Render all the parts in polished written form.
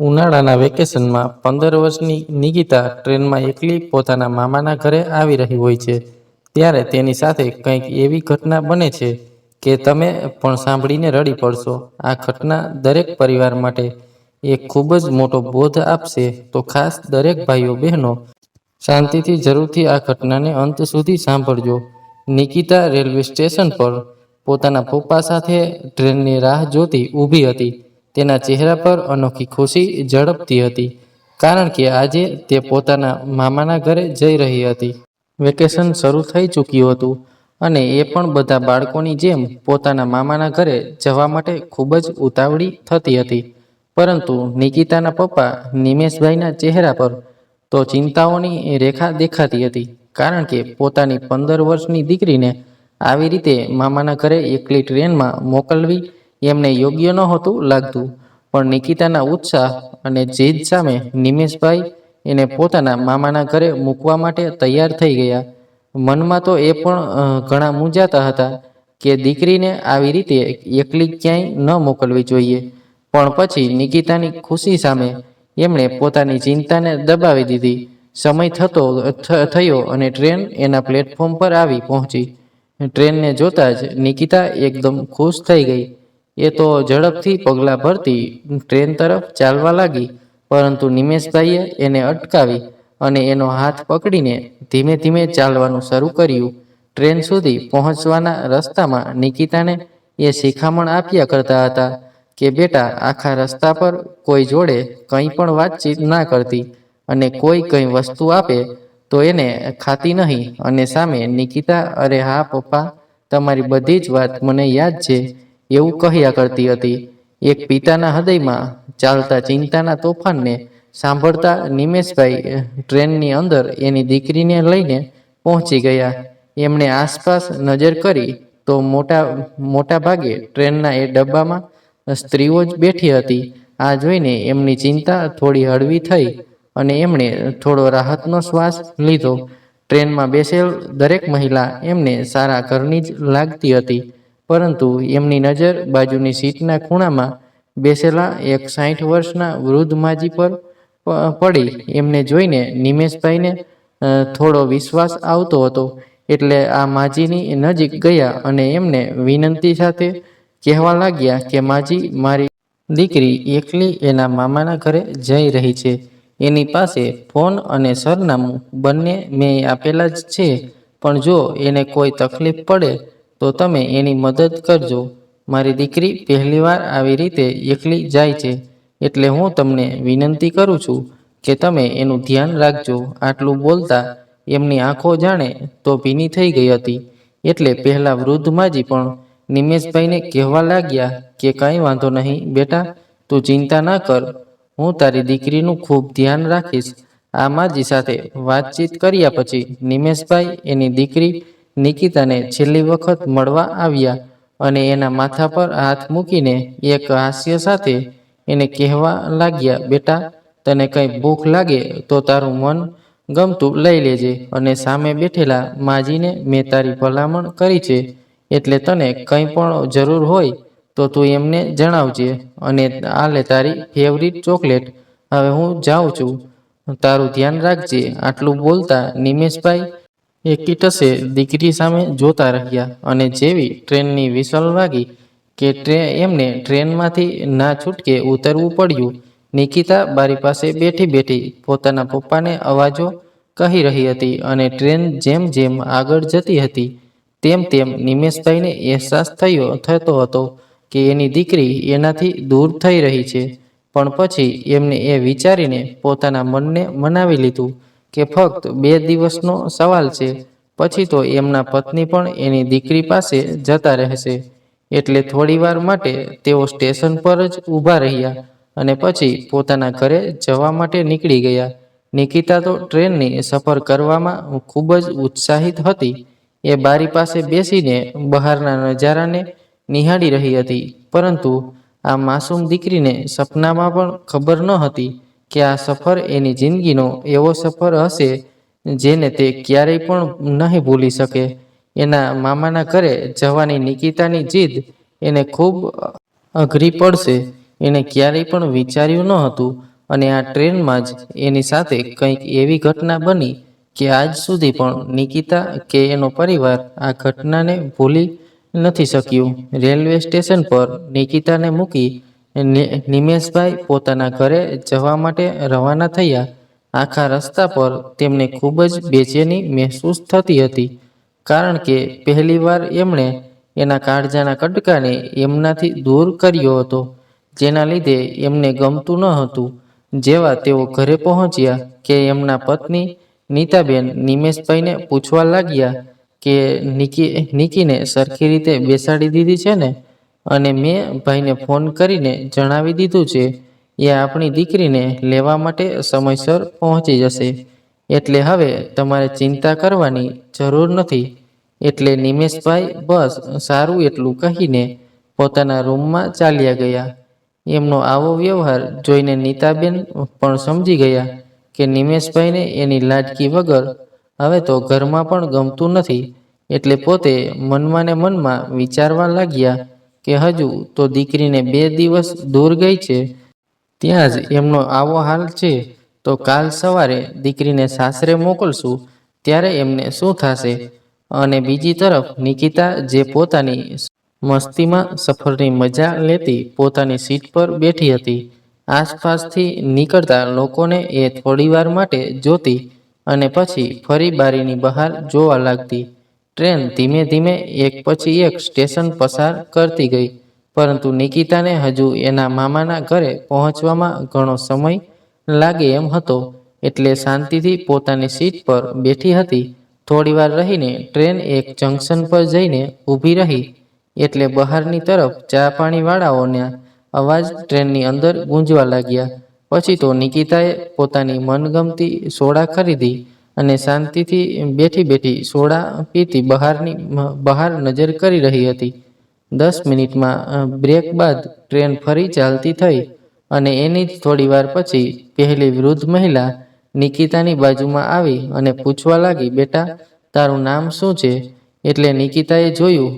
ઉનાળાના વેકેશનમાં 15 વર્ષની નિકિતા ટ્રેનમાં એકલી પોતાના મામાના ઘરે આવી રહી હોય છે. ત્યારે તેની સાથે કંઈક એવી ઘટના બને છે કે તમે પણ સાંભળીને રડી પડશો. આ ઘટના દરેક પરિવાર માટે એક ખૂબ જ મોટો બોધ આપશે. તો ખાસ દરેક ભાઈઓ બહેનો શાંતિથી જરૂરથી આ ઘટનાને અંત સુધી સાંભળજો. નિકિતા રેલવે સ્ટેશન પર પોતાના પપ્પા સાથે ટ્રેનની રાહ જોતી ઊભી હતી. તેના ચહેરા પર અનોખી ખુશી ઝળકતી હતી, કારણ કે આજે તે પોતાના મામાના ઘરે જઈ રહી હતી. વેકેશન શરૂ થઈ ચૂક્યું હતું અને એ પણ બધા બાળકોની જેમ પોતાના મામાના ઘરે જવા માટે ખૂબ જ ઉતાવળી થતી હતી. પરંતુ નિકિતાના પપ્પા નિમેશભાઈના ચહેરા પર તો ચિંતાઓની રેખા દેખાતી હતી, કારણ કે પોતાની 15 વર્ષની દીકરીને આવી રીતે મામાના ઘરે એકલી ટ્રેનમાં મોકલવી એમને યોગ્ય નહોતું લાગતું. પણ નિકિતાના ઉત્સાહ અને જીદ સામે નિમેશભાઈ એને પોતાના મામાના ઘરે મૂકવા માટે તૈયાર થઈ ગયા. મનમાં તો એ પણ ઘણા મૂંઝાતા હતા કે દીકરીને આવી રીતે એકલી ક્યાંય ન મોકલવી જોઈએ. પણ પછી નિકિતાની ખુશી સામે એમણે પોતાની ચિંતાને દબાવી દીધી. સમય થયો અને ટ્રેન એના પ્લેટફોર્મ પર આવી પહોંચી. ટ્રેનને જોતા જ નિકિતા એકદમ ખુશ થઈ ગઈ. એ તો ઝડપથી પગલાં ભરતી ટ્રેન તરફ ચાલવા લાગી, પરંતુ નિમેશભાઈએ એને અટકાવી અને એનો હાથ પકડીને ધીમે ધીમે ચાલવાનું શરૂ કર્યું. ટ્રેન સુધી પહોંચવાના રસ્તામાં નિકિતાને એ શિખામણ આપ્યા કરતા હતા કે બેટા, આખા રસ્તા પર કોઈ જોડે કંઈ પણ વાતચીત ના કરતી, અને કોઈ કંઈ વસ્તુ આપે તો એને ખાતી નહીં. અને સામે નિકિતા અરે હા પપ્પા, તમારી બધી જ વાત મને યાદ છે એવું કહ્યા કરતી હતી. એક પિતાના હૃદયમાં ચાલતા ચિંતાના તોફાનને સાંભળતા નિમેશભાઈ ટ્રેનની અંદર એની દીકરીને લઈને પહોંચી ગયા. એમણે આસપાસ નજર કરી તો મોટા ભાગે ટ્રેનના એ ડબ્બામાં સ્ત્રીઓ જ બેઠી હતી. આ જોઈને એમની ચિંતા થોડી હળવી થઈ અને એમણે થોડો રાહતનો શ્વાસ લીધો. ટ્રેનમાં બેસેલ દરેક મહિલા એમને સારા ઘરની જ લાગતી હતી, પરંતુ એમની નજર બાજુની સીટના ખૂણામાં બેસેલા એક 60 વર્ષના વૃદ્ધ માજી પર પડી. એમને જોઈને નિમેશભાઈને થોડો વિશ્વાસ આવતો હતો, એટલે આ માજીની નજીક ગયા અને એમને વિનંતી સાથે કહેવા લાગ્યા કે માજી, મારી દીકરી એકલી એના મામાના ઘરે જઈ રહી છે. એની પાસે ફોન અને સરનામું બંને મેં આપેલા જ છે, પણ જો એને કોઈ તકલીફ પડે તો તમે એની મદદ કરજો. મારી દીકરી પહેલીવાર આવી રીતે એકલી જાય છે, એટલે હું તમને વિનંતી કરું છું કે તમે એનું ધ્યાન રાખજો. આટલું બોલતા એમની આંખો જાણે તો ભીની થઈ ગઈ હતી. એટલે પહેલા વૃદ્ધ માજી પણ નિમેશભાઈને કહેવા લાગ્યા કે કંઈ વાંધો નહીં બેટા, તું ચિંતા ના કર, હું તારી દીકરીનું ખૂબ ધ્યાન રાખીશ. આ માજી સાથે વાતચીત કર્યા પછી નિમેશભાઈ એની દીકરી નિકિતાને છેલ્લી વખત મળવા આવ્યા અને એના માથા પર હાથ મૂકીને એક હાસ્ય સાથે એને કહેવા લાગ્યા, બેટા, તને કંઈ ભૂખ લાગે તો તારું મન ગમતું લઈ લેજે. અને સામે બેઠેલા માજીને મેં તારી ભલામણ કરી છે, એટલે તને કંઈ પણ જરૂર હોય તો તું એમને જણાવજે. અને આ લે તારી ફેવરિટ ચોકલેટ. હવે હું જાઉં છું, તારું ધ્યાન રાખજે. આટલું બોલતા નિમેશભાઈ એકીટસે દીકરી સામે જોતા રહ્યા અને જેવી ટ્રેનની વિસલ વાગી કે એમને ટ્રેનમાંથી ના છૂટકે ઉતરવું પડ્યું. નિકિતા બારી પાસે બેઠી બેઠી પોતાના પપ્પાને અવાજો કહી રહી હતી અને ટ્રેન જેમ જેમ આગળ જતી હતી તેમ તેમ નિમેશભાઈને અહેસાસ થતો હતો કે એની દીકરી એનાથી દૂર થઈ રહી છે. પણ પછી એમને એ વિચારીને પોતાના મનને મનાવી લીધું કે ફક્ત 2 દિવસનો સવાલ છે, પછી તો એમના પત્ની પણ એની દીકરી પાસે જતા રહેશે. એટલે થોડીવાર માટે તેઓ સ્ટેશન પર જ ઊભા રહ્યા અને પછી પોતાના ઘરે જવા માટે નીકળી ગયા. નિકિતા તો ટ્રેનની સફર કરવામાં ખૂબ જ ઉત્સાહિત હતી. એ બારી પાસે બેસીને બહારના નજારાને નિહાળી રહી હતી, પરંતુ આ માસૂમ દીકરીને સપનામાં પણ ખબર ન હતી કે આ સફર એની જિંદગીનો એવો સફર હશે જેને તે ક્યારેય પણ નહીં ભૂલી શકે. એના મામાના ઘરે જવાની નિકિતાની જીદ એને ખૂબ અઘરી પડશે. એને ક્યારેય પણ વિચાર્યું ન હતું અને આ ટ્રેનમાં જ એની સાથે કંઈક એવી ઘટના બની કે આજ સુધી પણ નિકિતા કે એનો પરિવાર આ ઘટનાને ભૂલી નથી શક્યું. રેલવે સ્ટેશન પર નિકિતાને મૂકી નિમેશભાઈ પોતાના ઘરે જવા માટે રવાના થયા. આખા રસ્તા પર તેમને ખૂબ જ બેચેની મહેસૂસ થતી હતી, કારણ કે પહેલીવાર એમણે એના કાળજાના કટકાને એમનાથી દૂર કર્યો હતો, જેના લીધે એમને ગમતું ન હતું. જેવા તેઓ ઘરે પહોંચ્યા કે એમના પત્ની નીતાબેન નિમેશભાઈને પૂછવા લાગ્યા કે નિકીને સરખી રીતે બેસાડી દીધી છે ને? અને મેં ભાઈને ફોન કરીને જણાવી દીધું છે, એ આપણી દીકરીને લેવા માટે સમયસર પહોંચી જશે, એટલે હવે તમારે ચિંતા કરવાની જરૂર નથી. એટલે નિમેશભાઈ બસ સારું એટલું કહીને પોતાના રૂમમાં ચાલ્યા ગયા. એમનો આવો વ્યવહાર જોઈને નીતાબેન પણ સમજી ગયા કે નિમેશભાઈને એની લાડકી વગર હવે તો ઘરમાં પણ ગમતું નથી. એટલે પોતે મનમાં ને મનમાં વિચારવા લાગ્યા કે હજુ તો દીકરીને 2 દિવસ દૂર ગઈ છે, ત્યાં જ એમનો આવો હાલ છે, તો કાલ સવારે દીકરીને સાસરે મોકલશું ત્યારે એમને શું થશે? અને બીજી તરફ નિકિતા જે પોતાની મસ્તીમાં સફરની મજા લેતી પોતાની સીટ પર બેઠી હતી. આસપાસથી નીકળતા લોકોને એ થોડીવાર માટે જોતી અને પછી ફરી બારીની બહાર જોવા લાગતી. ટ્રેન ધીમે ધીમે એક પછી એક સ્ટેશન પસાર કરતી ગઈ, પરંતુ નિકિતાને હજુ એના મામાના ઘરે પહોંચવામાં ઘણો સમય લાગે એમ હતો, એટલે શાંતિથી પોતાની સીટ પર બેઠી હતી. થોડીવાર રહીને ટ્રેન એક જંકશન પર જઈને ઊભી રહી, એટલે બહારની તરફ ચા પાણીવાળાઓના અવાજ ટ્રેનની અંદર ગૂંજવા લાગ્યા. પછી તો નિકિતાએ પોતાની મનગમતી સોડા ખરીદી અને શાંતિથી બેઠી બેઠી સોડા પીતી બહાર નજર કરી રહી હતી. 10 મિનિટમાં બ્રેક બાદ ટ્રેન ફરી ચાલતી થઈ અને એની જ થોડીવાર પછી પહેલી વૃદ્ધ મહિલા નિકિતાની બાજુમાં આવી અને પૂછવા લાગી, બેટા, તારું નામ શું છે? એટલે નિકિતાએ જોયું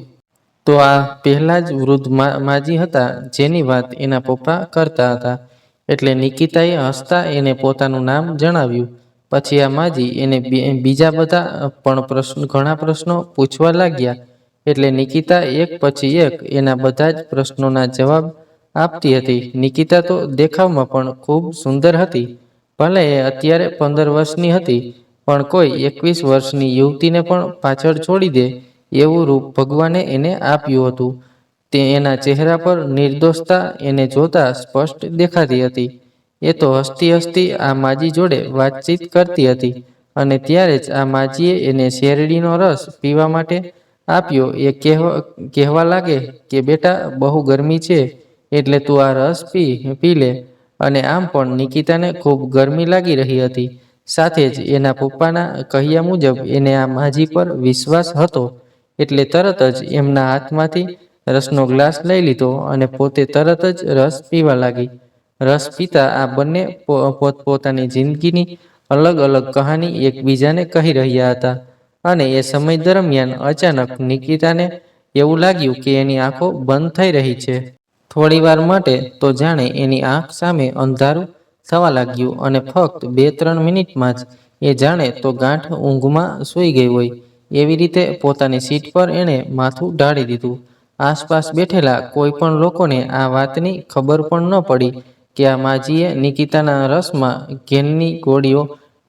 તો આ પહેલા જ વૃદ્ધ માજી હતા, જેની વાત એના પપ્પા કરતા હતા. એટલે નિકિતાએ હસતા એને પોતાનું નામ જણાવ્યું. પછી આ માજી એને બીજા બધા પણ ઘણા પ્રશ્નો પૂછવા લાગ્યા. એટલે નિકિતા એક પછી એક એના બધા જ પ્રશ્નોના જવાબ આપતી હતી. નિકિતા તો દેખાવમાં પણ ખૂબ સુંદર હતી. ભલે એ અત્યારે 15 વર્ષની હતી, પણ કોઈ 21 વર્ષની યુવતીને પણ પાછળ છોડી દે એવું રૂપ ભગવાને એને આપ્યું હતું. તે એના ચહેરા પર નિર્દોષતા એને જોતા સ્પષ્ટ દેખાતી હતી. એ તો હસતી હસતી આ માજી જોડે વાતચીત કરતી હતી, અને ત્યારે જ આ માજીએ એને શેરડીનો રસ પીવા માટે આપ્યો. એ કહેવા લાગે કે બેટા, બહુ ગરમી છે, એટલે તું આ રસ પી લે. અને આમ પણ નિકિતાને ખૂબ ગરમી લાગી રહી હતી. સાથે જ એના પપ્પાના કહ્યા મુજબ એને આ માજી પર વિશ્વાસ હતો, એટલે તરત જ એમના હાથમાંથી રસનો ગ્લાસ લઈ લીધો અને પોતે તરત જ રસ પીવા લાગી. રસ પીતા આ બંને પોતપોતાની જિંદગીની અલગ અલગ કહાની એકબીજાને કહી રહ્યા હતા. અને એ સમય દરમિયાન અચાનક નિકિતાને એવું લાગ્યું કે એની આંખો બંધ થઈ રહી છે. થોડીવાર માટે તો જાણે એની આંખ સામે અંધારું થવા લાગ્યું, અને ફક્ત 2-3 મિનિટમાં જ એ જાણે તો ગાંઠ ઊંઘમાં સૂઈ ગઈ હોય એવી રીતે પોતાની સીટ પર એણે માથું ઢાળી દીધું. આસપાસ બેઠેલા કોઈ પણ લોકોને આ વાતની ખબર પણ ન પડી કે આ માજીએ નિકિતાના રસમાં ઘેનની ગોળીઓ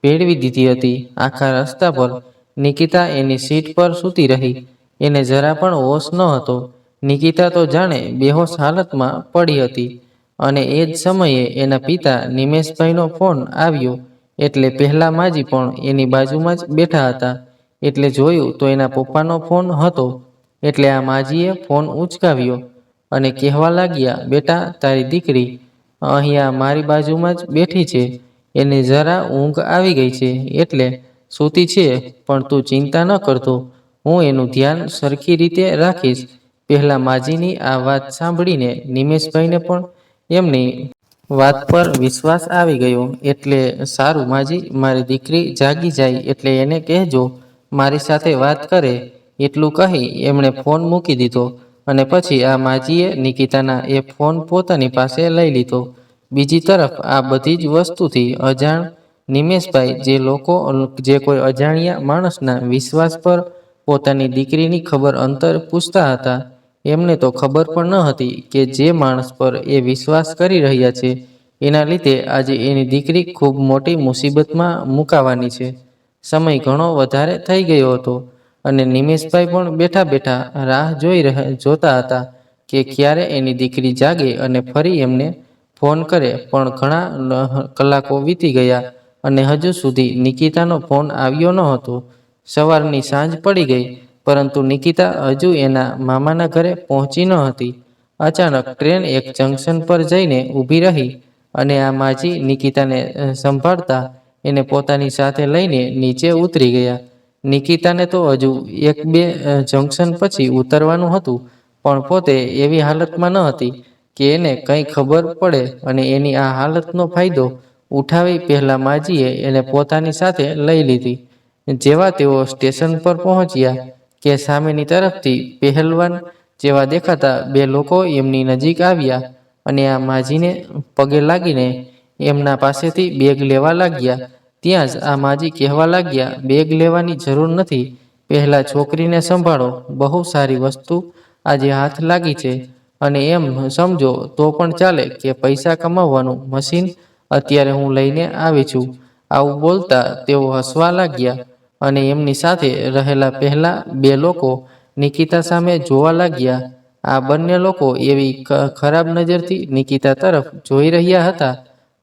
ભેળવી દીધી હતી. આખા રસ્તા પર નિકિતા એની સીટ પર સૂતી રહી. એને જરા પણ હોશ ન હતો. નિકિતા તો જાણે બેહોશ હાલતમાં પડી હતી. અને એ જ સમયે એના પિતા નિમેશભાઈનો ફોન આવ્યો. એટલે પહેલા માજી પણ એની બાજુમાં જ બેઠા હતા. એટલે જોયું તો એના પપ્પાનો ફોન હતો. એટલે આ માજીએ ફોન ઉંચકાવ્યો અને કહેવા લાગ્યા, બેટા, તારી દીકરી અહીંયા મારી બાજુમાં જ બેઠી છે. એને જરા ઊંઘ આવી ગઈ છે, એટલે સૂતી છે, પણ તું ચિંતા ન કરતો, હું એનું ધ્યાન સરખી રીતે રાખીશ. પહેલા માજીની આ વાત સાંભળીને નિમેશભાઈને પણ એમની વાત પર વિશ્વાસ આવી ગયો. એટલે સારું માજી, મારી દીકરી જાગી જાય એટલે એને કહેજો મારી સાથે વાત કરે. એટલું કહી એમણે ફોન મૂકી દીધો. અને પછી આ માજીએ નિકિતાના એ ફોન પોતાની પાસે લઈ લીધો. બીજી તરફ આ બધી જ વસ્તુથી અજાણ નિમેશભાઈ જે કોઈ અજાણ્યા માણસના વિશ્વાસ પર પોતાની દીકરીની ખબર અંતર પૂછતા હતા, એમને તો ખબર પણ ન હતી કે જે માણસ પર એ વિશ્વાસ કરી રહ્યા છે એના લીધે આજે એની દીકરી ખૂબ મોટી મુસીબતમાં મુકાવાની છે. સમય ઘણો વધારે થઈ ગયો હતો અને નિમેશભાઈ પણ બેઠા બેઠા રાહ જોતા હતા કે ક્યારે એની દીકરી જાગે અને ફરી એમને ફોન કરે, પણ ઘણા કલાકો વીતી ગયા અને હજુ સુધી નિકિતાનો ફોન આવ્યો ન હતો. સવારની સાંજ પડી ગઈ, પરંતુ નિકિતા હજુ એના મામાના ઘરે પહોંચી ન હતી. અચાનક ટ્રેન એક જંકશન પર જઈને ઊભી રહી અને આ માજી નિકિતાને સંભાળતા એને પોતાની સાથે લઈને નીચે ઉતરી ગયા. નિકિતાને તો હજુ 1-2 જંકશન પછી ઉતરવાનું હતું, પણ પોતે એવી હાલતમાં ન હતી કે એને કંઈ ખબર પડે અને એની આ હાલતનો ફાયદો ઉઠાવી પહેલા માજીએ એને પોતાની સાથે લઈ લીધી. જેવા તેઓ સ્ટેશન પર પહોંચ્યા કે સામેની તરફથી પહેલવાન જેવા દેખાતા 2 લોકો એમની નજીક આવ્યા અને આ માજીને પગે લાગીને એમના પાસેથી બેગ લેવા લાગ્યા. ત્યાં જ આ માજી કહેવા લાગ્યા, બેગ લેવાની જરૂર નથી, પહેલા છોકરીને સંભાળો. બહુ સારી વસ્તુ આજે હાથ લાગી છે અને એમ સમજો તો પણ ચાલે કે પૈસા કમાવવાનું મશીન અત્યારે હું લઈને આવી છું. આવું બોલતા તેઓ હસવા લાગ્યા અને એમની સાથે રહેલા પહેલા 2 લોકો નિકિતા સામે જોવા લાગ્યા. આ બંને લોકો એવી ખરાબ નજરથી નિકિતા તરફ જોઈ રહ્યા હતા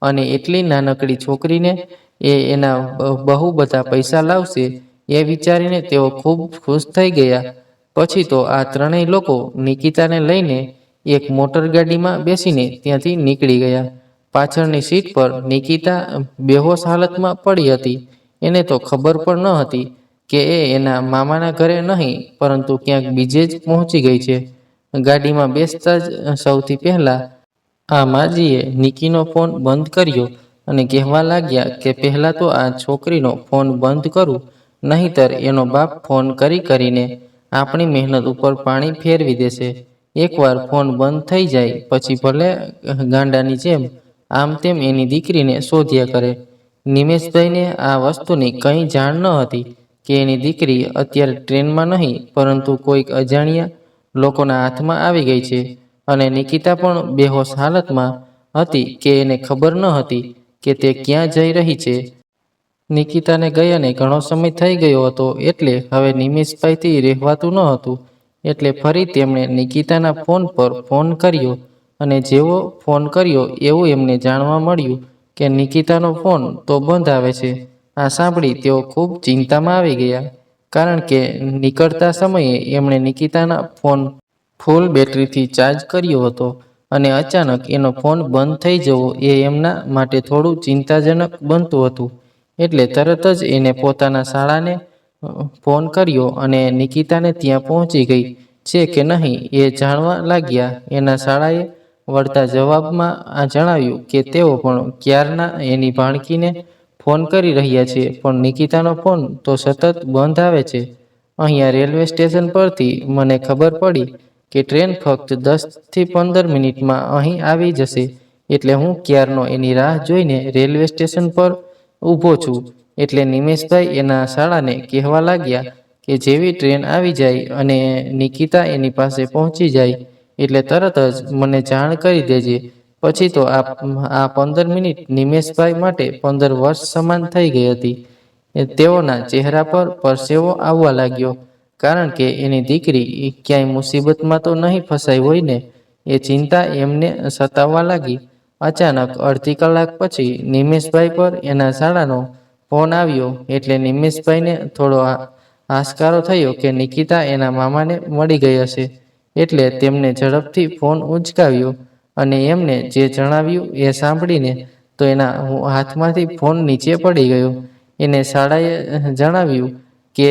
અને એટલી નાનકડી છોકરીને એના બહુ બધા પૈસા લાવશે એ વિચારીને તેઓ ખૂબ ખુશ થઈ ગયા. પછી તો આ ત્રણેય લોકો નિકિતાને લઈને એક મોટર ગાડીમાં બેસીને ત્યાંથી નીકળી ગયા. પાછળની સીટ પર નિકિતા બેહોશ હાલતમાં પડી હતી. એને તો ખબર પણ ન હતી કે એ એના મામાના ઘરે નહીં પરંતુ ક્યાંક બીજે જ પહોંચી ગઈ છે. ગાડીમાં બેસતા જ સૌથી પહેલા આ માજીએ નિકીનો ફોન બંધ કર્યો અને કહેવા લાગ્યા કે પહેલા તો આ છોકરીનો ફોન બંધ કરું, નહીંતર એનો બાપ ફોન કરીને આપણી મહેનત ઉપર પાણી ફેરવી દેશે. એકવાર ફોન બંધ થઈ જાય પછી ભલે ગાંડાની જેમ આમ તેમ એની દીકરીને શોધ્યા કરે. નિમેશભાઈને આ વસ્તુની કંઈ જાણ ન હતી કે એની દીકરી અત્યારે ટ્રેનમાં નહીં પરંતુ કોઈક અજાણ્યા લોકોના હાથમાં આવી ગઈ છે અને નિકિતા પણ બેહોશ હાલતમાં હતી કે એને ખબર ન હતી કે તે ક્યાં જઈ રહી છે. નિકિતાને ગયાને ઘણો સમય થઈ ગયો હતો એટલે હવે નિમેશભાઈથી રહેવાતું ન હતું. એટલે ફરી તેમણે નિકિતાના ફોન પર ફોન કર્યો અને જેવો ફોન કર્યો એવું એમને જાણવા મળ્યું કે નિકિતાનો ફોન તો બંધ આવે છે. આ સાંભળી તેઓ ખૂબ ચિંતામાં આવી ગયા, કારણ કે નીકળતા સમયે એમણે નિકિતાના ફોન ફૂલ બેટરીથી ચાર્જ કર્યો હતો અને અચાનક એનો ફોન બંધ થઈ જવો એ એમના માટે થોડું ચિંતાજનક બનતું હતું. એટલે તરત જ એને પોતાના શાળાને ફોન કર્યો અને નિકિતાને ત્યાં પહોંચી ગઈ છે કે નહીં એ જાણવા લાગ્યા. એના શાળાએ વળતા જવાબમાં જણાવ્યું કે તેઓ પણ ક્યારના એની ભાણકીને ફોન કરી રહ્યા છે, પણ નિકિતાનો ફોન તો સતત બંધ આવે છે. અહીંયા રેલવે સ્ટેશન પરથી મને ખબર પડી કે ટ્રેન ફક્ત 10થી 15 મિનિટમાં અહીં આવી જશે, એટલે હું ક્યારનો એની રાહ જોઈને રેલવે સ્ટેશન પર ઊભો છું. એટલે નિમેશભાઈ એના શાળાને કહેવા લાગ્યા કે જેવી ટ્રેન આવી જાય અને નિકિતા એની પાસે પહોંચી જાય એટલે તરત જ મને જાણ કરી દેજે. પછી તો આ 15 મિનિટ નિમેશભાઈ માટે 15 વર્ષ સમાન થઈ ગઈ હતી. તેઓના ચહેરા પર પરસેવો આવવા લાગ્યો, કારણ કે એની દીકરી ક્યાંય મુસીબતમાં તો નહીં ફસાઈ હોય ને, એ ચિંતા એમને સતાવવા લાગી. અચાનક અડધી કલાક પછી નિમેશભાઈ પર એના શાળાનો ફોન આવ્યો એટલે નિમેશભાઈને થોડો હાશકારો થયો કે નિકિતા એના મામાને મળી ગઈ હશે. એટલે તેમને ઝડપથી ફોન ઉંચકાવ્યો અને એમને જે જણાવ્યું એ સાંભળીને તો એના હાથમાંથી ફોન નીચે પડી ગયો. એને શાળાએ જણાવ્યું કે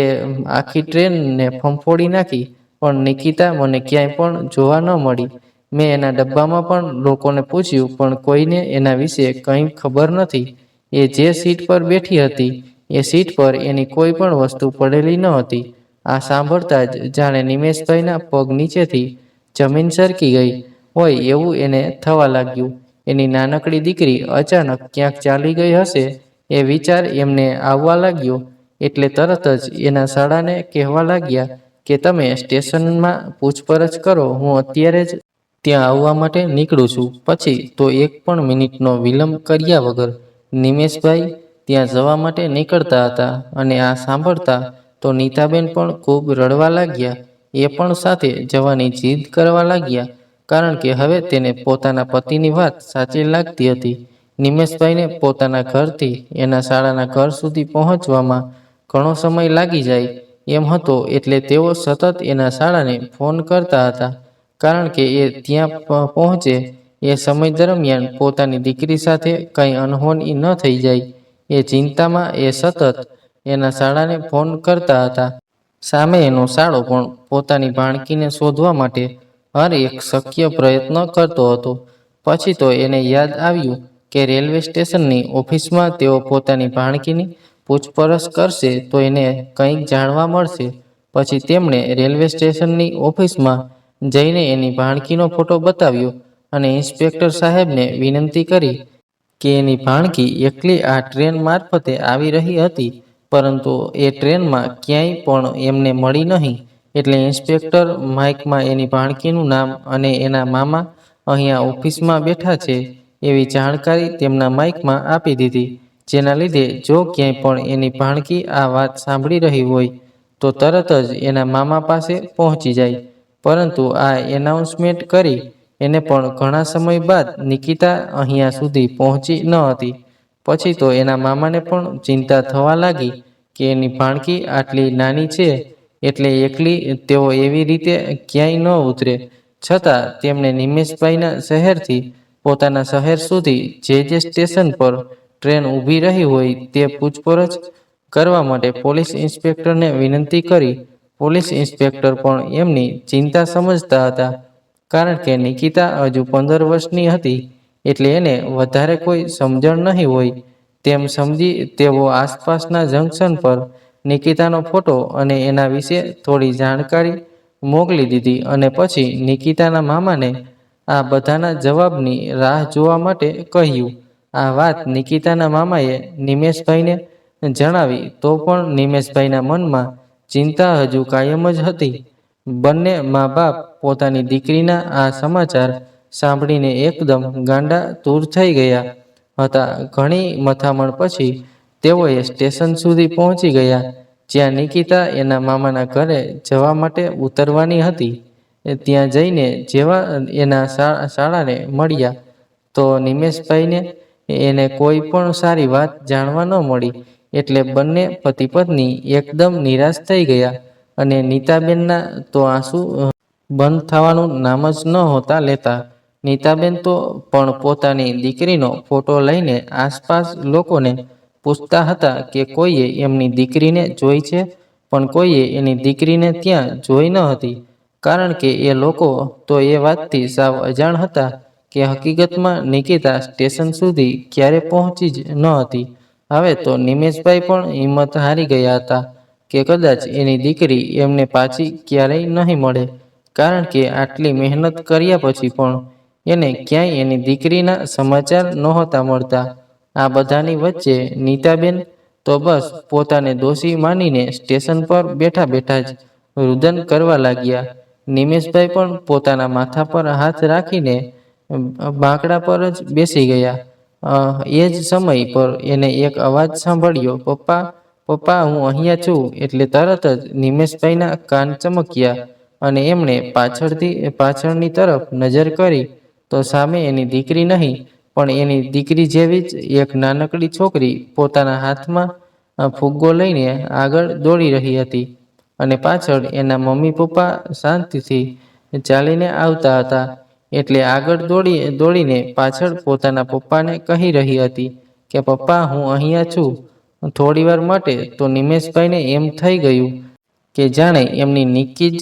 આખી ટ્રેનને ફંફોડી નાખી, પણ નિકિતા મને ક્યાંય પણ જોવા ન મળી. મેં એના ડબ્બામાં પણ લોકોને પૂછ્યું, પણ કોઈને એના વિશે કંઈ ખબર નથી. એ જે સીટ પર બેઠી હતી એ સીટ પર એની કોઈ પણ વસ્તુ પડેલી ન હતી. આ સાંભળતા જ જાણે નિમેશભાઈના પગ નીચેથી જમીન સરકી ગઈ હોય એવું એને થવા લાગ્યું. એની નાનકડી દીકરી અચાનક ક્યાંક ચાલી ગઈ હશે એ વિચાર એમને આવવા લાગ્યો, એટલે તરત જ એના શાળાને કહેવા લાગ્યા કે તમે સ્ટેશનમાં પૂછપરછ કરો, હું અત્યારે જ ત્યાં આવવા માટે નીકળું છું. પછી તો એક પણ મિનિટનો વિલંબ કર્યા વગર નિમેશભાઈ ત્યાં જવા માટે નીકળતા હતા. અને આ સાંભળતા તો નીતાબેન પણ ખૂબ રડવા લાગ્યા. એ પણ સાથે જવાની જીદ કરવા લાગ્યા, કારણ કે હવે તેને પોતાના પતિની વાત સાચી લાગતી હતી. નિમેશભાઈને પોતાના ઘરથી એના શાળાના ઘર સુધી પહોંચવામાં ઘણો સમય લાગી જાય એમ હતો, એટલે તેઓ સતત એના શાળાને ફોન કરતા હતા, કારણ કે એ ત્યાં પહોંચે એ સમય દરમિયાન પોતાની દીકરી સાથે કંઈ અનહોની ન થઈ જાય એ ચિંતામાં એ સતત એના શાળાને ફોન કરતા હતા. સામે એનો શાળો પણ પોતાની ભાણકીને શોધવા માટે હર એક શક્ય પ્રયત્ન કરતો હતો. પછી તો એને યાદ આવ્યું કે રેલવે સ્ટેશનની ઓફિસમાં તેઓ પોતાની ભાણકીની પૂછપરછ કરશે તો એને કંઈક જાણવા મળશે. પછી તેમણે રેલવે સ્ટેશનની ઓફિસમાં જઈને એની ભાણકીનો ફોટો બતાવ્યો અને ઇન્સ્પેક્ટર સાહેબને વિનંતી કરી કે એની ભાણકી એકલી આ ટ્રેન મારફતે આવી રહી હતી, પરંતુ એ ટ્રેનમાં ક્યાંય પણ એમને મળી નહીં. એટલે ઇન્સ્પેક્ટર માઇકમાં એની ભાણકીનું નામ અને એના મામા અહીંયા ઓફિસમાં બેઠા છે એવી જાણકારી તેમના માઇકમાં આપી દીધી, જેના લીધે જો ક્યાંય પણ એની ભાણકી આ વાત સાંભળી રહી હોય તો તરત જ એના મામા પાસે પહોંચી જાય. પરંતુ આ એનાઉન્સમેન્ટ કરી એને પણ ઘણા સમય બાદ નિકિતા અહીંયા સુધી પહોંચી ન હતી. પછી તો એના મામાને પણ ચિંતા થવા લાગી કે એની ભાણકી આટલી નાની છે એટલે એકલી તેઓ એવી રીતે ક્યાંય ન ઉતરે. છતાં તેમણે નિમેશભાઈના શહેરથી પોતાના શહેર સુધી જે સ્ટેશન પર ટ્રેન ઊભી રહી હોય તે પૂછપરછ કરવા માટે પોલીસ ઇન્સ્પેક્ટરને વિનંતી કરી. પોલીસ ઇન્સ્પેક્ટર પણ એમની ચિંતા સમજતા હતા, કારણ કે નિકિતા હજુ 15 વર્ષની હતી, એટલે એને વધારે કોઈ સમજણ નહીં હોય તેમ સમજી તેઓ આસપાસના જંકશન પર નિકિતાનો ફોટો અને એના વિશે થોડી જાણકારી મોકલી દીધી. અને પછી નિકિતાના મામાને આ બધાના જવાબની રાહ જોવા માટે કહ્યું. આ વાત નિકિતાના મામાએ નિમેશભાઈને જણાવી તો પણ નિમેશભાઈના મનમાં ચિંતા હજુ કાયમ જ હતી. બંને મા બાપ પોતાની દીકરીના આ સમાચાર સાંભળીને એકદમ ગાંડા તૂર થઈ ગયા હતા. ઘણી મથામણ પછી તેઓએ સ્ટેશન સુધી પહોંચી ગયા, જ્યાં નિકિતા એના મામાના ઘરે જવા માટે ઉતરવાની હતી. ત્યાં જઈને જેવા એના શાળાને મળ્યા તો નિમેશભાઈને એને કોઈ પણ સારી વાત જાણવા ન મળી, એટલે બંને પતિ પત્ની એકદમ નિરાશ થઈ ગયા. અને નીતાબેનના તો આંસુ બંધ થવાનું નામ જ નહોતા લેતા. નીતાબેન તો પણ પોતાની દીકરીનો ફોટો લઈને આસપાસ લોકોને પૂછતા હતા કે કોઈએ એમની દીકરીને જોઈ છે, પણ કોઈએ એની દીકરીને ત્યાં જોઈ ન હતી, કારણ કે એ લોકો તો એ વાતથી સાવ અજાણ હતા કે હકીકતમાં નિકિતા સ્ટેશન સુધી ક્યારે પહોંચી જ ન હતી. હવે તો નિમેશભાઈ પણ હિંમત હારી ગયા હતા કે કદાચ એની દીકરી એમને પાછી ક્યારેય નહીં મળે, કારણ કે આટલી મહેનત કર્યા પછી પણ એને ક્યાંય એની દીકરીના સમાચાર નહોતા મળતા. આ બધાની વચ્ચે નીતાબેન તો બસ પોતાને દોષી માનીને સ્ટેશન પર બેઠા બેઠા જ રુદન કરવા લાગ્યા. નિમેશભાઈ પણ પોતાના માથા પર હાથ રાખીને બાંકડા પર જ બેસી ગયા. એ જ સમય પર એને એક અવાજ સાંભળ્યો, પપ્પા, પપ્પા, હું અહીંયા છું. એટલે તરત જ નિમેશભાઈના કાન ચમક્યા અને એમણે પાછળની તરફ નજર કરી તો સામે એની દીકરી નહીં, પણ એની દીકરી જેવી જ એક નાનકડી છોકરી પોતાના હાથમાં ફુગ્ગો લઈને આગળ દોડી રહી હતી. અને પાછળ એના મમ્મી પપ્પા શાંતિથી ચાલીને આવતા હતા. એટલે આગળ દોડીને પાછળ પોતાના પપ્પાને કહી રહી હતી કે પપ્પા, હું અહીંયા છું. થોડીવાર માટે તો નિમેશભાઈને એમ થઈ ગયું કે જાણે એમની નિકી જ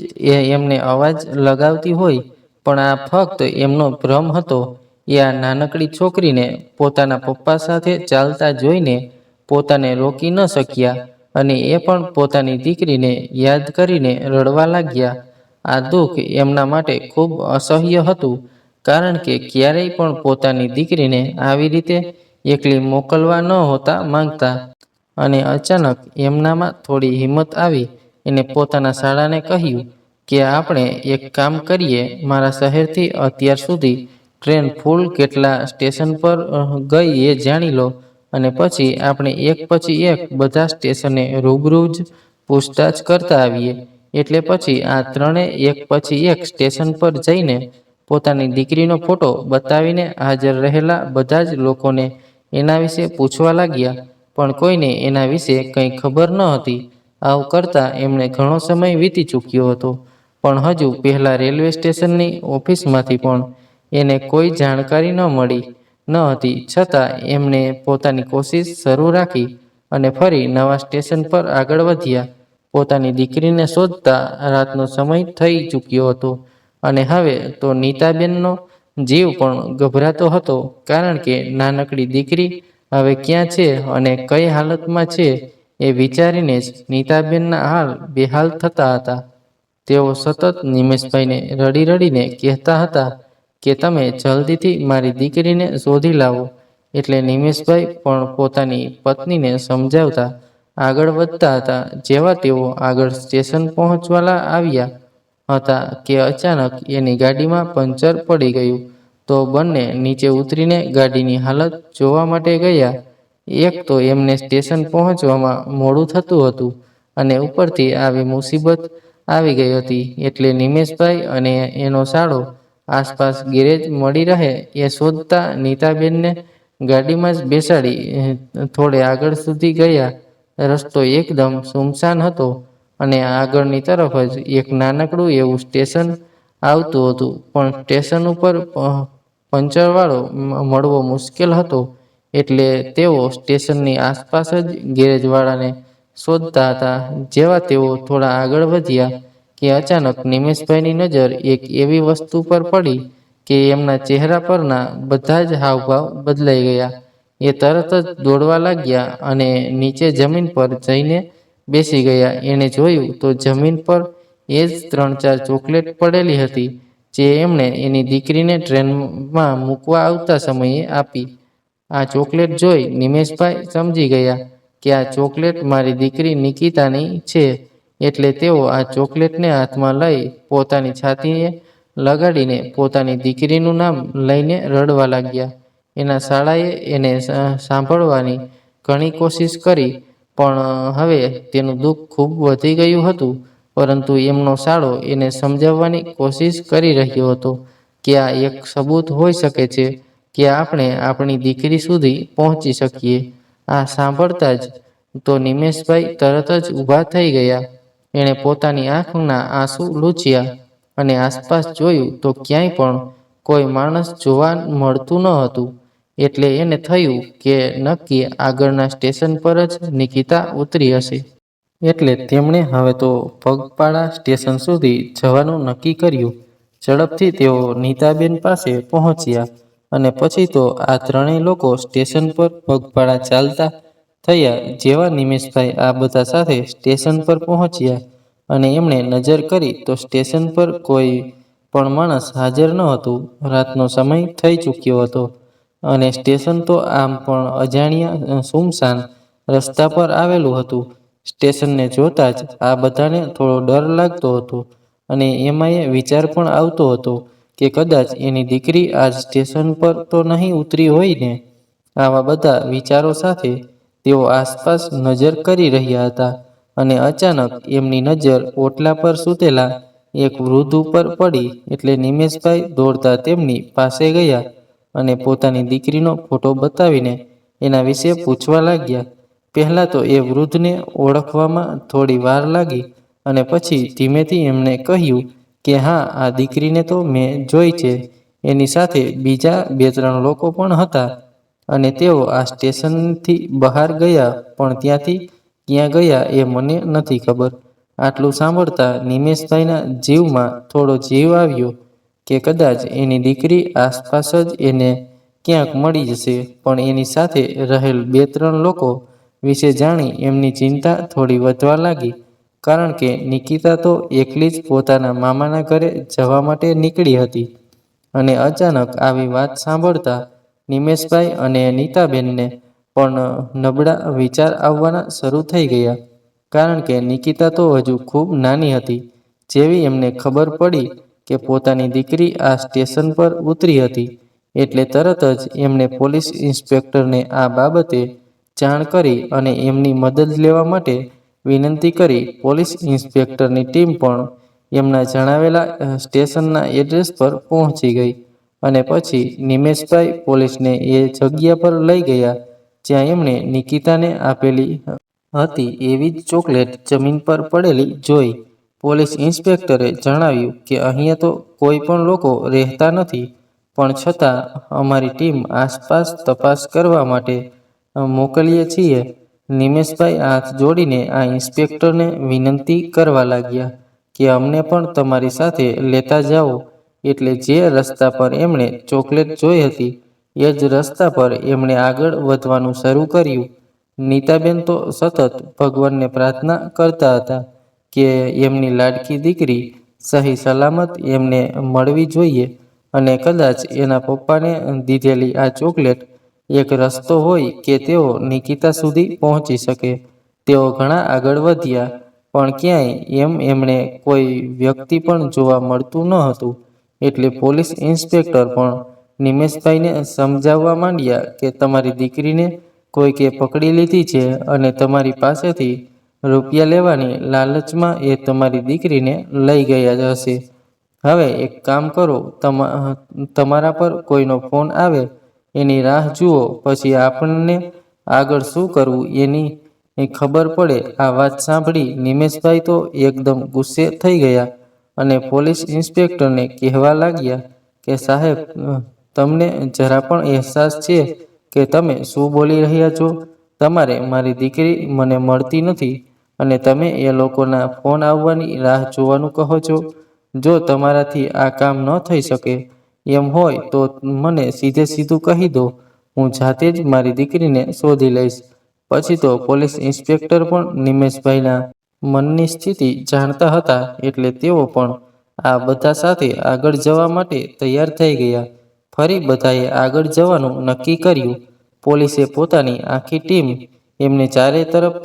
એમને અવાજ લગાવતી હોય, પણ આ ફક્ત એમનો ભ્રમ હતો. એ આ નાનકડી છોકરીને પોતાના પપ્પા સાથે ચાલતા જોઈને પોતાને રોકી ન શક્યા અને એ પણ પોતાની દીકરીને યાદ કરીને રડવા લાગ્યા. આ દુઃખ એમના માટે ખૂબ અસહ્ય હતું, કારણ કે ક્યારેય પણ પોતાની દીકરીને આવી રીતે એકલી મોકલવા ન હોતા માંગતા. અને અચાનક એમનામાં થોડી હિંમત આવી. એને પોતાના શાળાને કહ્યું કે આપણે એક કામ કરીએ, મારા શહેરથી અત્યાર સુધી ટ્રેન ફૂલ કેટલા સ્ટેશન પર ગઈ એ જાણી લો, અને પછી આપણે એક પછી એક બધા સ્ટેશને રૂબરૂ જ પૂછતાછ કરતા આવીએ. એટલે પછી આ ત્રણે એક પછી એક સ્ટેશન પર જઈને પોતાની દીકરીનો ફોટો બતાવીને હાજર રહેલા બધા જ લોકોને એના વિશે પૂછવા લાગ્યા. પણ કોઈને એના વિશે કંઈ ખબર ન હતી. આવું કરતા એમણે ઘણો સમય વીતી ચૂક્યો હતો, પણ હજુ પહેલા રેલવે સ્ટેશનની ઓફિસમાંથી પણ એને કોઈ જાણકારી ન મળી ન હતી. છતાં એમણે પોતાની કોશિશ શરૂ રાખી અને ફરી નવા સ્ટેશન પર આગળ વધ્યા. પોતાની દીકરીને શોધતા રાતનો સમય થઈ ચૂક્યો હતો, અને હવે તો નીતાબેનનો જીવ પણ ગભરાતો હતો, કારણ કે નાનકડી દીકરી હવે ક્યાં છે અને કઈ હાલતમાં છે એ વિચારીને જ નીતાબેનના હાલ બેહાલ થતા હતા. તેઓ સતત નિમેશભાઈને રડી રડીને કહેતા હતા કે તમે જલ્દીથી મારી દીકરીને શોધી લાવો. એટલે નિમેશભાઈ પણ પોતાની પત્નીને સમજાવતા આગળ વધતા હતા. જેવા તેઓ આગળ સ્ટેશન પહોંચવા આવ્યા હતા કે અચાનક એની ગાડીમાં પંચર પડી ગયું. તો બંને નીચે ઉતરીને ગાડીની હાલત જોવા માટે ગયા. એક તો એમને સ્ટેશન પહોંચવામાં મોડું થતું હતું, અને ઉપરથી આવી મુસીબત આવી ગઈ હતી. એટલે નિમેશભાઈ અને એનો સાળો આસપાસ ગેરેજ મળી રહે એ શોધતા નીતાબેનને ગાડીમાં જ બેસાડી થોડે આગળ સુધી ગયા. રસ્તો એકદમ સુમસાન હતો, અને આગળની તરફ જ એક નાનકડું એવું સ્ટેશન આવતું હતું. પણ સ્ટેશન ઉપર પંચરવાળો મળવો મુશ્કેલ હતો, એટલે તેઓ સ્ટેશનની આસપાસ જ ગેરેજવાળાને શોધતા હતા. જેવા તેઓ થોડા આગળ વધ્યા કે અચાનક નિમેશભાઈની નજર એક એવી વસ્તુ પર પડી કે એમના ચહેરા પરના બધા જ હાવભાવ બદલાઈ ગયા. એ તરત જ દોડવા લાગ્યા અને નીચે જમીન પર જઈને બેસી ગયા. એણે જોયું તો જમીન પર એ જ 3-4 ચોકલેટ પડેલી હતી, જે એમણે એની દીકરીને ટ્રેનમાં મૂકવા આવતા સમયે આપી. આ ચોકલેટ જોઈ નિમેશભાઈ સમજી ગયા કે આ ચોકલેટ મારી દીકરી નિકિતાની છે. એટલે તેઓ આ ચોકલેટને હાથમાં લઈ પોતાની છાતીએ લગાડીને પોતાની દીકરીનું નામ લઈને રડવા લાગ્યા. એના શાળાએ એને સાંભળવાની ઘણી કોશિશ કરી, પણ હવે તેનું દુઃખ ખૂબ વધી ગયું હતું. પરંતુ એમનો શાળો એને સમજાવવાની કોશિશ કરી રહ્યો હતો કે આ એક સબૂત હોઈ શકે છે કે આપણે આપણી દીકરી સુધી પહોંચી શકીએ. આ સાંભળતા જ તો નિમેશભાઈ તરત જ ઊભા થઈ ગયા. એણે પોતાની આંખના આંસુ લૂછ્યા અને આસપાસ જોયું તો ક્યાંય પણ કોઈ માણસ જોવા મળતું ન હતું. એટલે એને થયું કે નક્કી આગળના સ્ટેશન પર જ નિકિતા ઉતરી હશે. એટલે તેમણે હવે તો પગપાળા સ્ટેશન સુધી જવાનું નક્કી કર્યું. ઝડપથી તેઓ નીતાબેન પાસે પહોંચ્યા, અને પછી તો આ ત્રણેય લોકો સ્ટેશન પર પગપાળા ચાલતા થયા. જેવા નિમેશભાઈ આ બધા સાથે સ્ટેશન પર પહોંચ્યા અને એમણે નજર કરી તો સ્ટેશન પર કોઈ પણ માણસ હાજર ન હતું. રાતનો સમય થઈ ચૂક્યો હતો, અને સ્ટેશન તો આમ પણ અજાણ્યા સુમસાન રસ્તા પર આવેલું હતું. સ્ટેશનને જોતા જ આ બધાને થોડો ડર લાગતો હતો, અને એમાંય વિચાર પણ આવતો હતો કે કદાચ એની દીકરી આજ સ્ટેશન પર તો નહીં ઉતરી હોય ને. આવા બધા વિચારો સાથે તેઓ આસપાસ નજર કરી રહ્યા હતા, અને અચાનક એમની નજર ઓટલા પર સૂતેલા એક વૃદ્ધ ઉપર પડી. એટલે નિમેશભાઈ દોડતા તેમની પાસે ગયા અને પોતાની દીકરીનો ફોટો બતાવીને એના વિશે પૂછવા લાગ્યા. પહેલાં તો એ વૃદ્ધને ઓળખવામાં થોડી વાર લાગી, અને પછી ધીમેથી એમણે કહ્યું કે હા, આ દીકરીને તો મેં જોઈ છે. એની સાથે બીજા 2-3 લોકો પણ હતા, અને તેઓ આ સ્ટેશનથી બહાર ગયા, પણ ત્યાંથી ક્યાં ગયા એ મને નથી ખબર. આટલું સાંભળતા નિમેશભાઈના જીવમાં થોડો જીવ આવ્યો કે કદાચ એની દીકરી આસપાસ જ એને ક્યાંક મળી જશે. પણ એની સાથે રહેલ 2-3 લોકો વિશે જાણી એમની ચિંતા થોડી વધવા લાગી, કારણ કે નિકિતા તો એકલી જ પોતાના મામાના ઘરે જવા માટે નીકળી હતી. અને અચાનક આવી વાત સાંભળતા નિમેશભાઈ અને નીતાબેનને પણ નબળા વિચાર આવવાના શરૂ થઈ ગયા. કારણ કે નિકિતા તો હજુ ખૂબ નાની હતી. જેવી એમને ખબર પડી કે પોતાની દીકરી આ સ્ટેશન પર ઉતરી હતી એટલે તરત જ એમણે પોલીસ ઇન્સ્પેક્ટરને આ બાબતે જાણ કરી અને એમની મદદ લેવા માટે વિનંતી કરી. પોલીસ ઇન્સ્પેક્ટરની ટીમ પણ એમના જણાવેલા સ્ટેશનના એડ્રેસ પર પહોંચી ગઈ અને પછી નિમેશભાઈ પોલીસને એ જગ્યા પર લઈ ગયા જ્યાં એમણે નિકિતાને આપેલી હતી એવી જ ચોકલેટ જમીન પર પડેલી જોઈ. પોલીસ ઇન્સ્પેક્ટરે જણાવ્યું કે અહીંયા તો કોઈ પણ લોકો રહેતા નથી, પણ છતાં અમારી ટીમ આસપાસ તપાસ કરવા માટે મોકલીએ છીએ. નિમેશભાઈ હાથ જોડીને આ ઇન્સ્પેક્ટરને વિનંતી કરવા લાગ્યા કે અમને પણ તમારી સાથે લેતા જાઓ. એટલે જે રસ્તા પર એમણે ચોકલેટ જોઈ હતી એ જ રસ્તા પર એમણે આગળ વધવાનું શરૂ કર્યું. નીતાબેન તો સતત ભગવાનને પ્રાર્થના કરતા હતા કે એમની લાડકી દીકરી સહી સલામત એમને મળવી જોઈએ અને કદાચ એના પપ્પાને દીધેલી આ ચોકલેટ એક રસ્તો હોય કે તેઓ નિકિતા સુધી પહોંચી શકે. તેઓ ઘણા આગળ વધ્યા પણ ક્યાંય એમણે કોઈ વ્યક્તિ પણ જોવા મળતું ન હતું. એટલે પોલીસ ઇન્સ્પેક્ટર પણ નિમેશભાઈને સમજાવવા માંડ્યા કે તમારી દીકરીને કોઈકે પકડી લીધી છે અને તમારી પાસેથી રૂપિયા લેવાની લાલચમાં એ તમારી દીકરીને લઈ ગયા હશે. હવે એક કામ કરો, તમારા પર કોઈનો ફોન આવે એની રાહ જુઓ, પછી આપણને આગળ શું કરવું એની ખબર પડે. આ વાત સાંભળી નિમેશભાઈ તો એકદમ ગુસ્સે થઈ ગયા અને પોલીસ ઇન્સ્પેક્ટરને કહેવા લાગ્યા કે સાહેબ, તમને જરા પણ અહેસાસ છે કે તમે શું બોલી રહ્યા છો? તમારે મારી દીકરી મને મળતી નથી અને તમે એ લોકોના ફોન આવવાની રાહ જોવાનું કહો છો. જો તમારાથી આ કામ ન થઈ શકે એમ હોય તો મને સીધે સીધું કહી દો, હું જાતે જ મારી દીકરીને શોધી લઈશ. પછી તો પોલીસ ઇન્સ્પેક્ટર પણ નિમેશભાઈના મનની સ્થિતિ જાણતા હતા એટલે તેઓ પણ આ બધા સાથે આગળ જવા માટે તૈયાર થઈ ગયા. ફરી બધાએ આગળ જવાનું નક્કી કર્યું. પોલીસે પોતાની આખી ટીમ એમને ચારે તરફ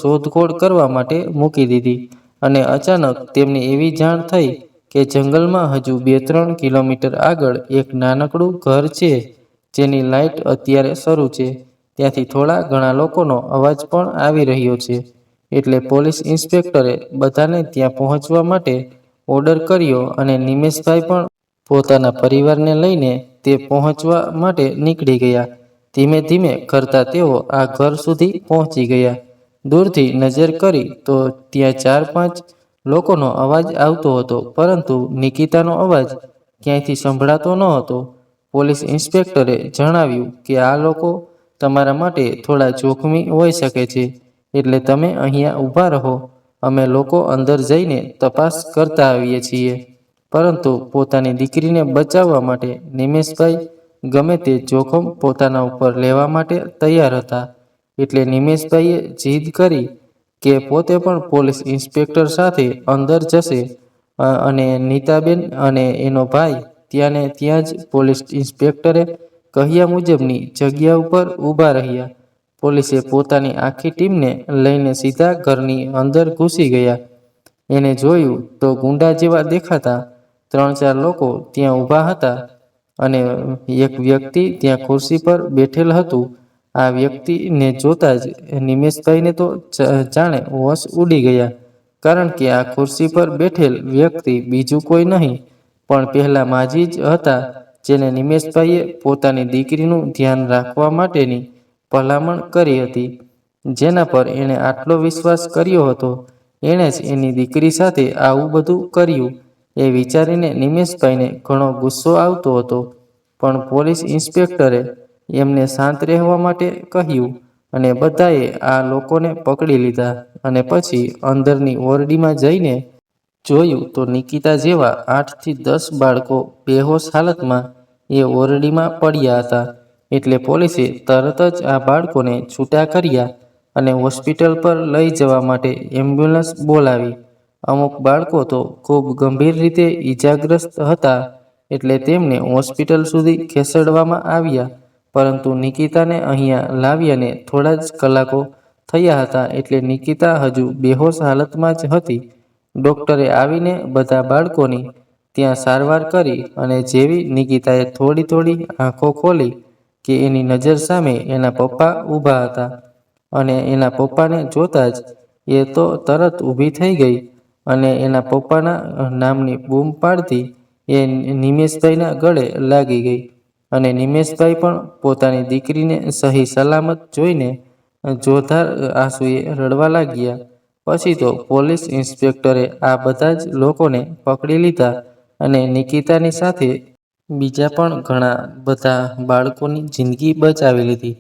શોધખોળ કરવા માટે મૂકી દીધી અને અચાનક તેમને એવી જાણ થઈ કે જંગલમાં હજુ 2-3 કિલોમીટર આગળ એક નાનકડું ઘર છે જેની લાઇટ અત્યારે શરૂ છે. ત્યાંથી થોડા ઘણા લોકોનો અવાજ પણ આવી રહ્યો છે. એટલે પોલીસ ઇન્સ્પેક્ટરે બધાને ત્યાં પહોંચવા માટે ઓર્ડર કર્યો અને નિમેશભાઈ પણ પોતાના પરિવારને લઈને તે પહોંચવા માટે નીકળી ગયા. ધીમે ધીમે કરતા તેઓ આ ઘર સુધી પહોંચી ગયા. દૂરથી નજર કરી તો ત્યાં 4-5 લોકોનો અવાજ આવતો હતો, પરંતુ નિકિતાનો અવાજ ક્યાંયથી સંભળાતો ન હતો. પોલીસ ઇન્સ્પેક્ટરે જણાવ્યું કે આ લોકો તમારા માટે થોડા જોખમી હોઈ શકે છે, એટલે તમે અહીંયા ઊભા રહો, અમે લોકો અંદર જઈને તપાસ કરતા આવીએ છીએ. પરંતુ પોતાની દીકરીને બચાવવા માટે નિમેશભાઈ ગમે તે જોખમ પોતાના ઉપર લેવા માટે તૈયાર હતા. એટલે નિમેશભાઈએ જીદ કરી કે પોતે પણ પોલીસ ઇન્સ્પેક્ટર સાથે અંદર જશે અને નીતાબેન અને એનો ભાઈ ત્યાં ને ત્યાં જ પોલીસ ઇન્સ્પેક્ટરે કહ્યા મુજબની જગ્યા ઉપર ઊભા રહ્યા. પોલીસે પોતાની આખી ટીમને લઈને સીધા ઘરની અંદર ઘૂસી ગયા. એને જોયું તો ગુંડા જેવા દેખાતા 3-4 લોકો ત્યાં ઊભા હતા અને એક વ્યક્તિ ત્યાં ખુરશી પર બેઠેલ હતું. આ વ્યક્તિને જોતા જ નિમેશભાઈને તો જાણે હોશ ઉડી ગયા, કારણ કે આ ખુરશી પર બેઠેલ વ્યક્તિ બીજું કોઈ નહીં પણ પહેલા માજી જ હતા, જેને નિમેશભાઈએ પોતાની દીકરીનું ધ્યાન રાખવા માટેની ભલામણ કરી હતી. જેના પર એણે આટલો વિશ્વાસ કર્યો હતો, એણે જ એની દીકરી સાથે આવું બધું કર્યું. એ વિચારીને નિમેશભાઈને ઘણો ગુસ્સો આવતો હતો, પણ પોલીસ ઇન્સ્પેક્ટરે એમને શાંત રહેવા માટે કહ્યું અને બધાએ આ લોકોને પકડી લીધા અને પછી અંદરની ઓરડીમાં જઈને જોયું તો નિકિતા જેવા 8થી 10 બાળકો બેહોશ હાલતમાં એ ઓરડીમાં પડ્યા હતા. એટલે પોલીસે તરત જ આ બાળકોને છૂટા કર્યા અને હોસ્પિટલ પર લઈ જવા માટે એમ્બ્યુલન્સ બોલાવી. અમુક બાળકો તો ખૂબ ગંભીર રીતે ઈજાગ્રસ્ત હતા એટલે તેમને હોસ્પિટલ સુધી ખસેડવામાં આવ્યા. પરંતુ નિકિતાને અહીંયા લાવ્યાને થોડા જ કલાકો થયા હતા એટલે નિકિતા હજુ બેહોશ હાલતમાં જ હતી. ડોક્ટરે આવીને બધા બાળકોની ત્યાં સારવાર કરી અને જેવી નિકિતાએ થોડી થોડી આંખો ખોલી કે એની નજર સામે એના પપ્પા ઊભા હતા અને એના પપ્પાને જોતાં જ એ તો તરત ઊભી થઈ ગઈ અને એના પપ્પાના નામની બૂમ પાડતી એ નિમેશભાઈના ગળે લાગી ગઈ અને નિમેશભાઈ પણ પોતાની દીકરીને સહી સલામત જોઈને જોરદાર આંસુએ રડવા લાગ્યા. પછી તો પોલીસ ઇન્સ્પેક્ટરે આ બધા જ લોકોને પકડી લીધા અને નિકિતાની સાથે બીજા પણ ઘણા બધા બાળકોની જિંદગી બચાવી લીધી.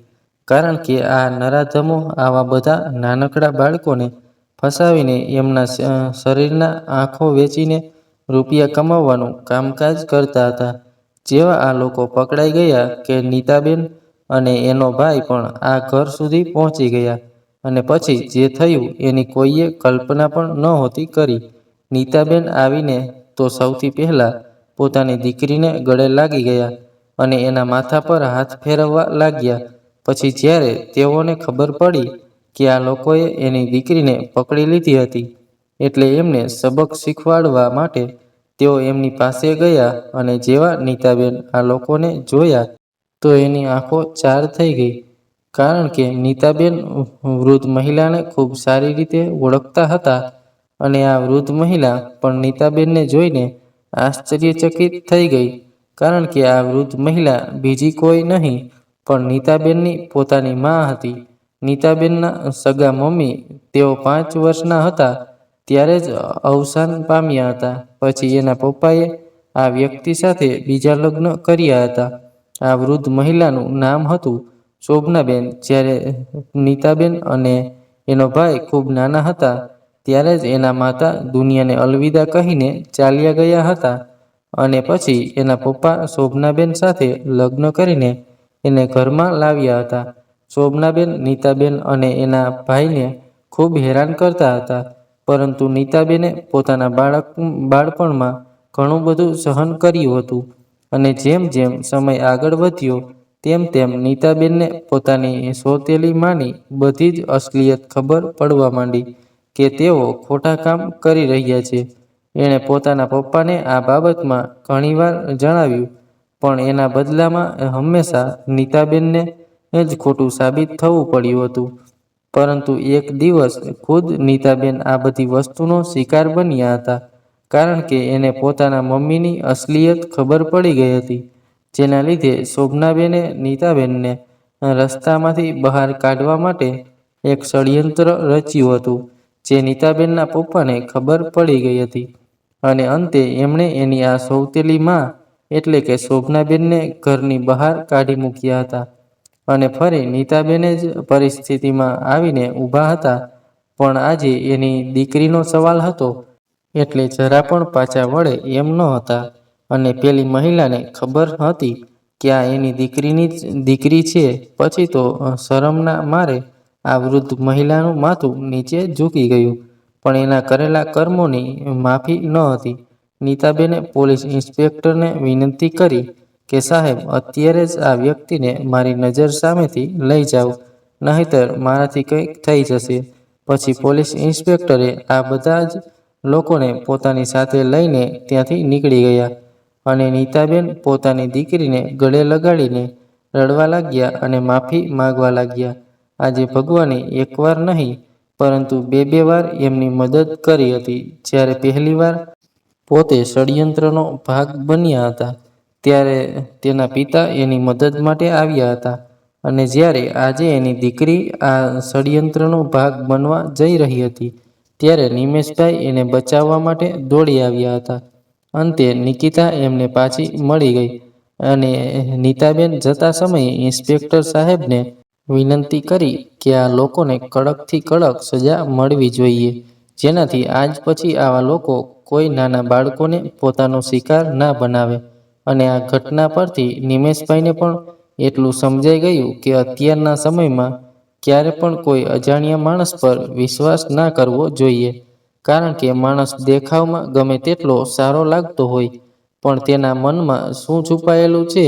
કારણ કે આ નરાધમો આવા બધા નાનકડા બાળકોને ફસાવીને એમના શરીરના આંખો વેચીને રૂપિયા કમાવવાનું કામકાજ કરતા હતા. જેવા આ લોકો પકડાઈ ગયા કે નીતાબેન અને એનો ભાઈ પણ આ ઘર સુધી પહોંચી ગયા અને પછી જે થયું એની કોઈએ કલ્પના પણ નહોતી કરી. નીતાબેન આવીને તો સૌથી પહેલાં પોતાની દીકરીને ગળે લાગી ગયા અને એના માથા પર હાથ ફેરવવા લાગ્યા. પછી જ્યારે તેઓને ખબર પડી કે આ લોકોએ એની દીકરીને પકડી લીધી હતી એટલે એમને સબક શીખવાડવા માટે તેઓ એમની પાસે ગયા અને જેવા નીતાબેન આ લોકોને જોયા તો એની આંખો ચાર થઈ ગઈ. કારણ કે નીતાબેન વૃદ્ધ મહિલાને ખૂબ સારી રીતે ઓળખતા હતા અને આ વૃદ્ધ મહિલા પણ નીતાબેનને જોઈને આશ્ચર્યચકિત થઈ ગઈ. કારણ કે આ વૃદ્ધ મહિલા બીજી કોઈ નહીં પણ નીતાબેનની પોતાની મા હતી. નીતાબેનના સગા મમ્મી તેઓ 5 વર્ષના હતા ત્યારે જ અવસાન પામ્યા હતા. પછી એના પપ્પાએ આ વ્યક્તિ સાથે બીજા લગ્ન કર્યા હતા. આ વૃદ્ધ મહિલાનું નામ હતું શોભનાબેન. જ્યારે નીતાબેન અને એનો ભાઈ ખૂબ નાના હતા ત્યારે જ એના માતા દુનિયાને અલવિદા કહીને ચાલ્યા ગયા હતા અને પછી એના પપ્પા શોભનાબેન સાથે લગ્ન કરીને એને ઘરમાં લાવ્યા હતા. શોભનાબેન નીતાબેન અને એના ભાઈને ખૂબ હેરાન કરતા હતા પરંતુ નીતાબેને પોતાના બાળપણમાં ઘણું બધું સહન કર્યું હતું અને જેમ જેમ સમય આગળ વધ્યો તેમ તેમ નીતાબેનને પોતાની સોતેલી માની બધી જ અસલિયત ખબર પડવા માંડી કે તેઓ ખોટા કામ કરી રહ્યા છે. એણે પોતાના પપ્પાને આ બાબતમાં ઘણીવાર જણાવ્યું પણ એના બદલામાં હંમેશા નીતાબેનને જ ખોટું સાબિત થવું પડ્યું હતું. પરંતુ એક દિવસ ખુદ નીતાબેન આ બધી વસ્તુનો શિકાર બન્યા હતા કારણ કે એને પોતાના મમ્મીની અસલિયત ખબર પડી ગઈ હતી. જેના લીધે શોભનાબેને નીતાબેનને રસ્તામાંથી બહાર કાઢવા માટે એક ષડયંત્ર રચ્યું હતું જે નીતાબેનના પપ્પાને ખબર પડી ગઈ હતી અને અંતે એમણે એની આ સૌતેલી મા એટલે કે શોભનાબેનને ઘરની બહાર કાઢી મૂક્યા હતા અને ફરી નીતાબેને જ પરિસ્થિતિમાં આવીને ઊભા હતા. પણ આજે એની દીકરીનો સવાલ હતો એટલે જરા પણ પાછા વળે એમ ન હતા અને પેલી મહિલાને ખબર હતી કે આ એની દીકરીની જ દીકરી છે. પછી તો શરમના મારે આ વૃદ્ધ મહિલાનું માથું નીચે ઝૂકી ગયું પણ એના કરેલા કર્મોની માફી ન હતી. નીતાબેને પોલીસ ઇન્સ્પેક્ટરને વિનંતી કરી કે સાહેબ અત્યારે જ આ વ્યક્તિને મારી નજર સામેથી લઈ જાઓ નહીંતર મારાથી કંઈક થઈ જશે. પછી પોલીસ ઇન્સ્પેક્ટરે આ બધા જ લોકોને પોતાની સાથે લઈને ત્યાંથી નીકળી ગયા અને નીતાબેન પોતાની દીકરીને ગળે લગાડીને રડવા લાગ્યા અને માફી માગવા લાગ્યા. આજે ભગવાને એકવાર નહીં પરંતુ બે વાર એમની મદદ કરી હતી. જ્યારે પહેલીવાર પોતે ષડયંત્રનો ભાગ બન્યા હતા ત્યારે તેના પિતા એની મદદ માટે આવ્યા હતા અને જ્યારે આજે એની દીકરી આ ષડયંત્રનો ભાગ બનવા જઈ રહી હતી ત્યારે નિમેશભાઈ એને બચાવવા માટે દોડી આવ્યા હતા. અંતે નિકિતા એમને પાછી મળી ગઈ અને નીતાબેન જતા સમયે ઇન્સ્પેક્ટર સાહેબને વિનંતી કરી કે આ લોકોને કડકથી કડક સજા મળવી જોઈએ જેનાથી આજ પછી આવા લોકો કોઈ નાના બાળકોને પોતાનો શિકાર ના બનાવે. અને આ ઘટના પરથી નિમેશભાઈને પણ એટલું સમજાઈ ગયું કે અત્યારના સમયમાં ક્યારે પણ કોઈ અજાણ્યા માણસ પર વિશ્વાસ ના કરવો જોઈએ. કારણ કે માણસ દેખાવમાં ગમે તેટલો સારો લાગતો હોય પણ તેના મનમાં શું છુપાયેલું છે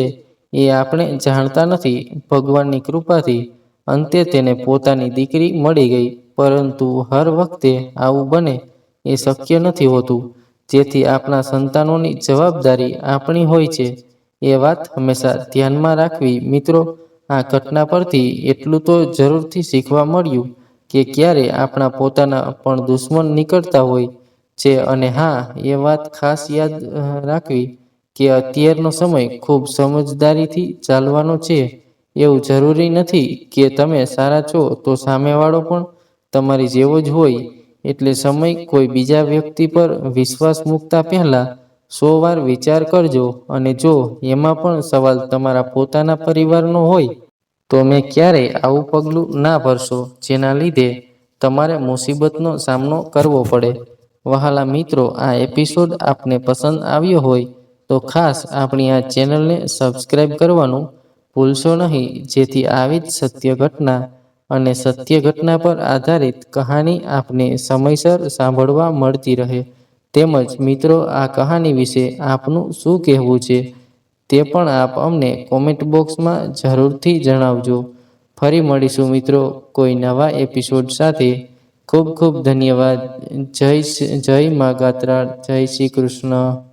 એ આપણે જાણતા નથી. ભગવાનની કૃપાથી અંતે તેને પોતાની દીકરી મળી ગઈ, પરંતુ હર વખતે આવું બને એ શક્ય નથી હોતું. જેથી આપણા સંતાનોની જવાબદારી આપણી હોય છે, એ વાત હંમેશા ધ્યાનમાં રાખવી. મિત્રો, આ ઘટના પરથી એટલું તો જરૂરથી શીખવા મળ્યું કે ક્યારે આપણા પોતાના પણ દુશ્મન નીકળતા હોય છે. અને હા, એ વાત ખાસ યાદ રાખવી કે અત્યારનો સમય ખૂબ સમજદારીથી ચાલવાનો છે. એવું જરૂરી નથી કે તમે સારા છો તો સામેવાળો પણ તમારી જેવો જ હોય. એટલે સમય કોઈ બીજા વ્યક્તિ પર વિશ્વાસ મૂકતા પહેલા 100 વાર વિચાર કરજો. અને જો એમાં પણ સવાલ તમારા પોતાના પરિવારનો હોય તો મેં ક્યારેય આવું પગલું ના ભરશો જેના લીધે તમારે મુસીબતનો સામનો કરવો પડે. વહાલા મિત્રો, આ એપિસોડ આપને પસંદ આવ્યો હોય તો ખાસ આપણી આ ચેનલને સબસ્ક્રાઇબ કરવાનું ભૂલશો નહીં, જેથી આવી જ સત્ય ઘટના અને સત્ય ઘટના પર આધારિત કહાની આપને સમયસર સાંભળવા મળતી રહે. તેમજ મિત્રો, આ કહાની વિશે આપનું શું કહેવું છે તે પણ આપ અમને કોમેન્ટ બોક્સમાં જરૂરથી જણાવજો. ફરી મળીશું મિત્રો કોઈ નવા એપિસોડ સાથે. ખૂબ ખૂબ ધન્યવાદ. જય મા ગાત્રાળ. જય શ્રી કૃષ્ણ.